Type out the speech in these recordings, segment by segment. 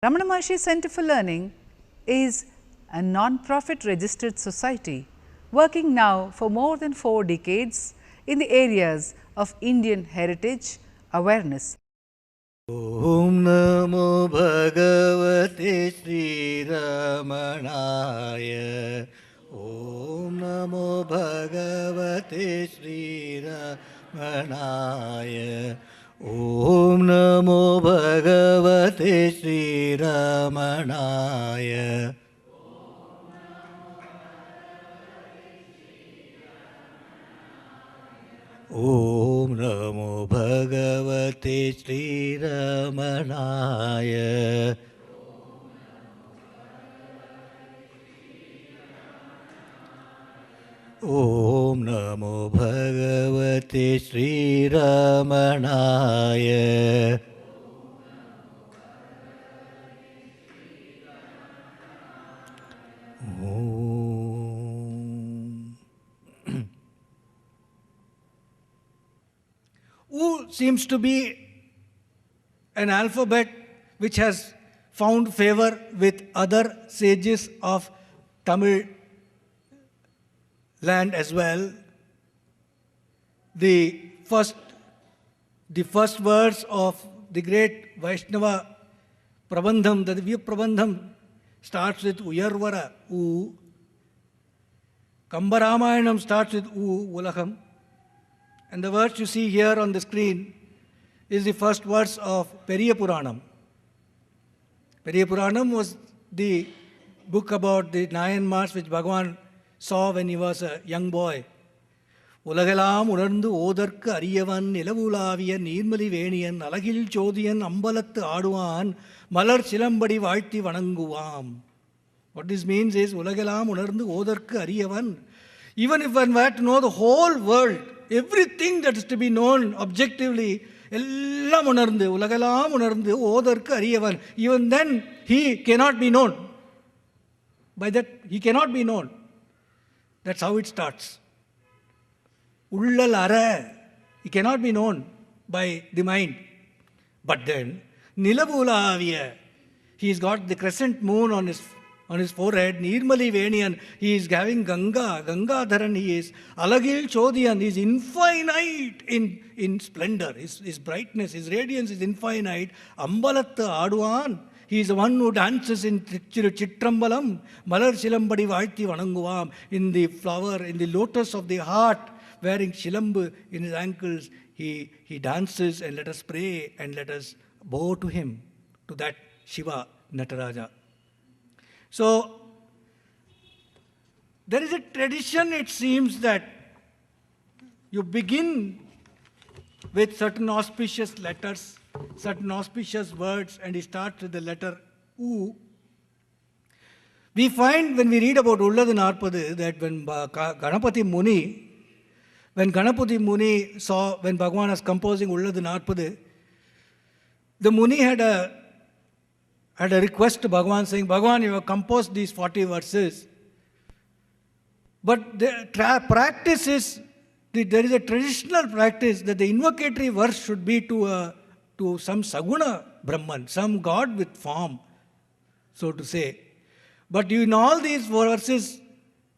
Ramana Maharshi Center for Learning is a non-profit registered society working now for more than 4 decades in the areas of Indian heritage awareness. Om Namo Bhagavate Sri Ramanaya. Om Namo Bhagavate Sri Ramanaya. Om Namo Bhagavate Sri Ramanaya. Om Namo Bhagavate Sri Ramanaya. Om Namo Bhagavate Sri Ramanaya. U seems to be an alphabet which has found favor with other sages of Tamil land as well. The first verse of the great Vaishnava Prabandham, the Divya Prabandham, starts with Uyarvara, U. Kambaramayanam starts with U, Ulaham. And the verse you see here on the screen is the first verse of Periya Puranam. Periya Puranam was the book about the Nayanmars which Bhagavan saw when he was a young boy. Ulagalam unarndu odarkku ariyavan nilavulaviya neermali veniyan alagil chodiyan ambalattu aaduvan malar silambadi vaalthi vananguvam. What this means is Ulagalam unarndu odarkku ariyavan. Even if one were to know the whole world, everything that is to be known objectively, ellam unarndu ulagalam unarndu odarkku ariyavan. Even then he cannot be known. By that he cannot be known. That's how it starts. Ullal ara, he cannot be known by the mind. But then nilavulaviya, he's got the crescent moon on his forehead, Nirmali Veniyan, he is having Gangadharan he is, Alagil Chodiyan, he is infinite in splendor, his brightness, his radiance is infinite, Ambalatta Aduan, he is the one who dances in Chitrambalam, Malar Silambadi Vaalthi Vananguvam, in the flower, in the lotus of the heart, wearing Shilambu in his ankles, he dances, and let us pray and let us bow to him, to that Shiva Nataraja. So, there is a tradition, it seems, that you begin with certain auspicious letters, certain auspicious words, and you start with the letter U. We find when we read about Ulladu Narpadu that when Ganapati Muni saw, when Bhagavan was composing Ulladu Narpadu, the Muni had a request to Bhagavan saying, Bhagavan, you have composed these 40 verses. But the practice is, there is a traditional practice that the invocatory verse should be to some Saguna Brahman, some God with form, so to say. But in all these verses,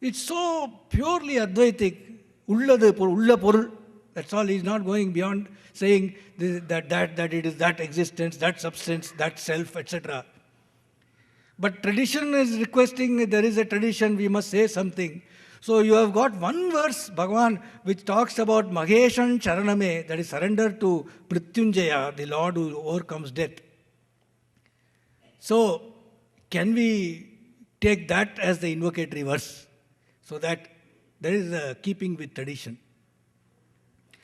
it's so purely Advaitic. Ulla Porul. That's all. He's not going beyond saying that it is that existence, that substance, that self, etc. But tradition is requesting, there is a tradition, we must say something. So you have got one verse, Bhagavan, which talks about Maheshan Charaname, that is surrender to Mrityunjaya, the Lord who overcomes death. So can we take that as the invocatory verse, so that there is a keeping with tradition?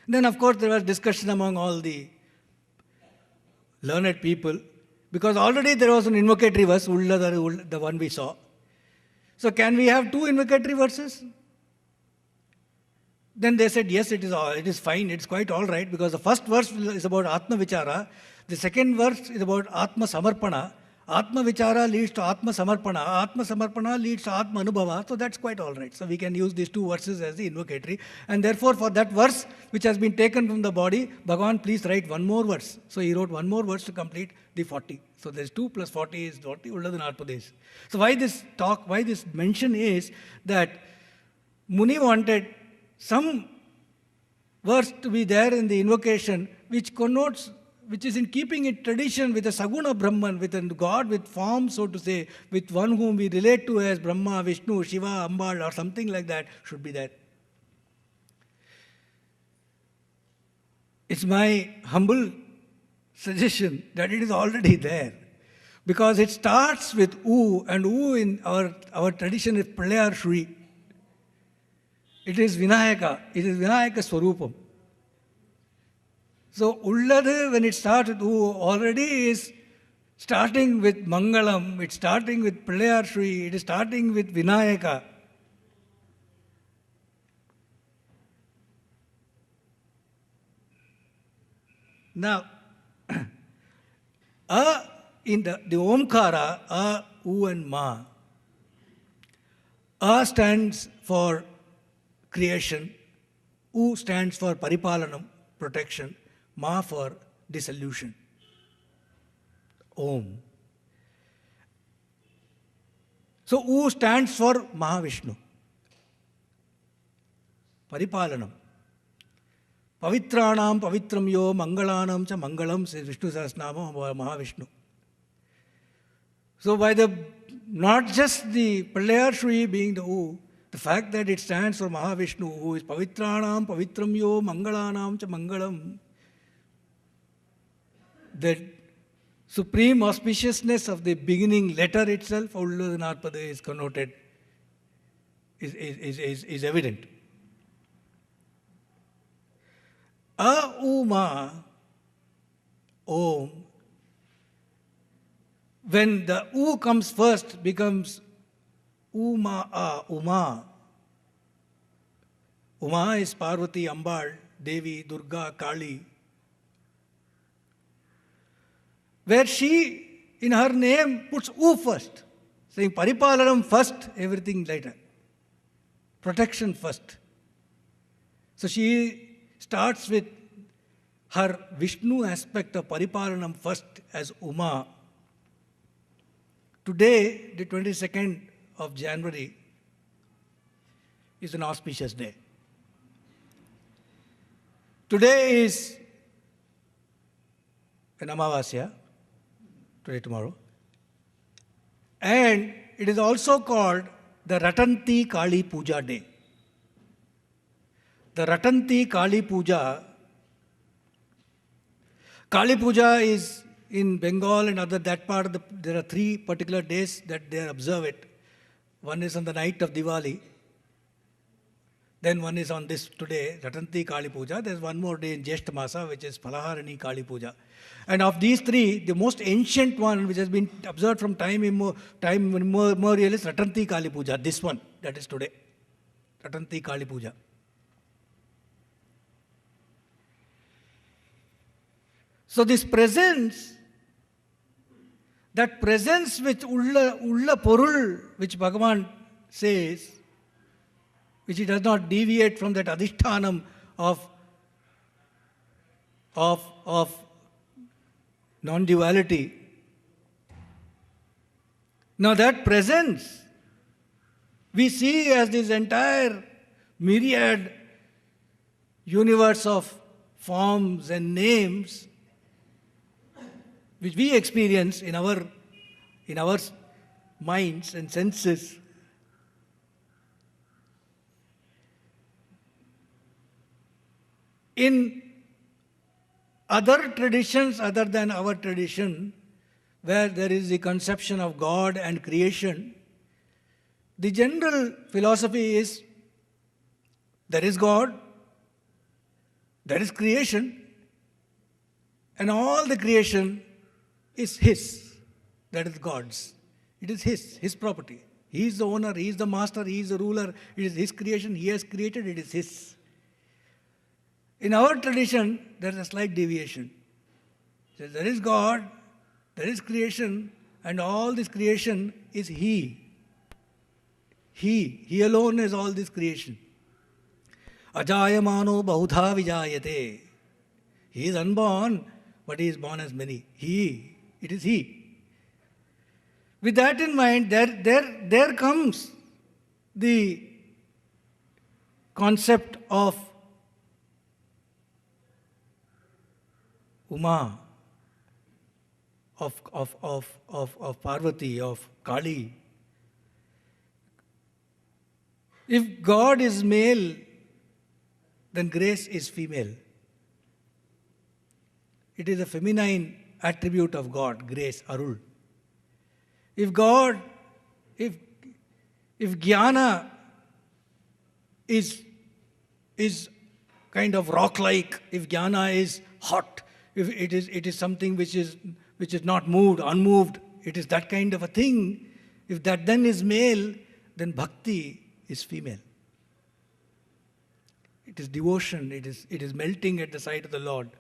Then, of course, there was discussion among all the learned people, because already there was an invocatory verse, the one we saw. So, can we have 2 invocatory verses? Then they said, yes, it is fine, it's quite all right, because the first verse is about Atma Vichara, the second verse is about Atma Samarpana, Atma Vichara leads to Atma Samarpana. Atma Samarpana leads to Atma Anubhava. So that's quite all right. So we can use these two verses as the invocatory. And therefore, for that verse which has been taken from the body, Bhagavan, please write one more verse. So he wrote one more verse to complete the 40. So there's 2 plus 40 is 40. So why this talk, why this mention is that Muni wanted some verse to be there in the invocation which connotes, which is in keeping in tradition with a Saguna Brahman, with a God with form, so to say, with one whom we relate to as Brahma, Vishnu, Shiva, Ambal, or something like that, should be there. It's my humble suggestion that it is already there, because it starts with U, and U in our tradition is Pralayar Shri. It is Vinayaka. It is Vinayaka Swarupam. So, Ulladu, when it starts with U, already is starting with Mangalam, it's starting with Pralayar Shri, it is starting with Vinayaka. Now, in the Omkara, A, U and Ma. A stands for creation, U stands for Paripalanam, protection, Ma for dissolution. Om. So U stands for Mahavishnu. Paripalanam. Pavitranam pavitram yo mangalanam cha mangalam, says Vishnu Sahasranama, Mahavishnu. So by not just the Pralayar Shri being the U, the fact that it stands for Mahavishnu, who is Pavitranam pavitram yo mangalanam cha mangalam, the supreme auspiciousness of the beginning letter itself, Ulladunarpada, is connoted, is evident. A, U, Ma, Om. When the U comes first, becomes Uma, A, Uma. Uma is Parvati, Ambal, Devi, Durga, Kali. Where she, in her name, puts U first, saying Paripalanam first, everything later. Protection first. So she starts with her Vishnu aspect of Paripalanam first as Uma. Today, the 22nd of January, is an auspicious day. Today is an Amavasya, today, tomorrow. And it is also called the Ratanti Kali Puja Day. The Ratanti Kali Puja, Kali Puja is in Bengal and that part of there are 3 particular days that they observe it. One is on the night of Diwali. Then one is on this today, Ratanti Kali Puja. There's one more day in Jeshta Masa, which is Palaharani Kali Puja. And of these 3, the most ancient one, which has been observed from time immemorial, is Ratanti Kali Puja. This one, that is today. Ratanti Kali Puja. So this presence, that presence which Ulla Porul, which Bhagavan says, which he does not deviate from that adhishthanam of non-duality. Now that presence we see as this entire myriad universe of forms and names which we experience in our minds and senses. In other traditions other than our tradition, where there is the conception of God and creation, the general philosophy is there is God, there is creation, and all the creation is His, that is God's. It is His property. He is the owner, He is the master, He is the ruler, it is His creation, He has created, it is His. In our tradition, there is a slight deviation. So there is God, there is creation, and all this creation is He. He alone is all this creation. Ajayamano bahudha vijayate. He is unborn, but he is born as many. It is He. With that in mind, there comes the concept of Uma, of Parvati, of Kali. If God is male, then grace is female. It is a feminine attribute of God, grace, Arul. If jnana is kind of rock-like, if jnana is hot, if it is something which is not moved, unmoved, it is that kind of a thing. If that then is male, then bhakti is female. It is devotion, it is melting at the side of the Lord.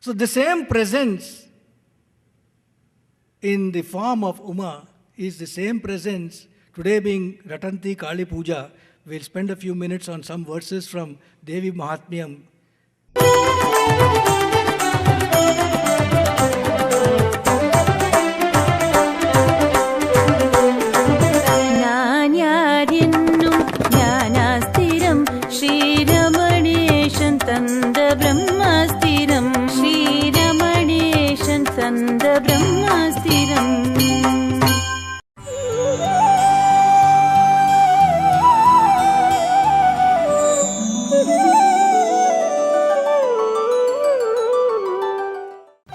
So the same presence in the form of Uma is the same presence. Today being Ratanti Kali Puja, we'll spend a few minutes on some verses from Devi Mahatmyam.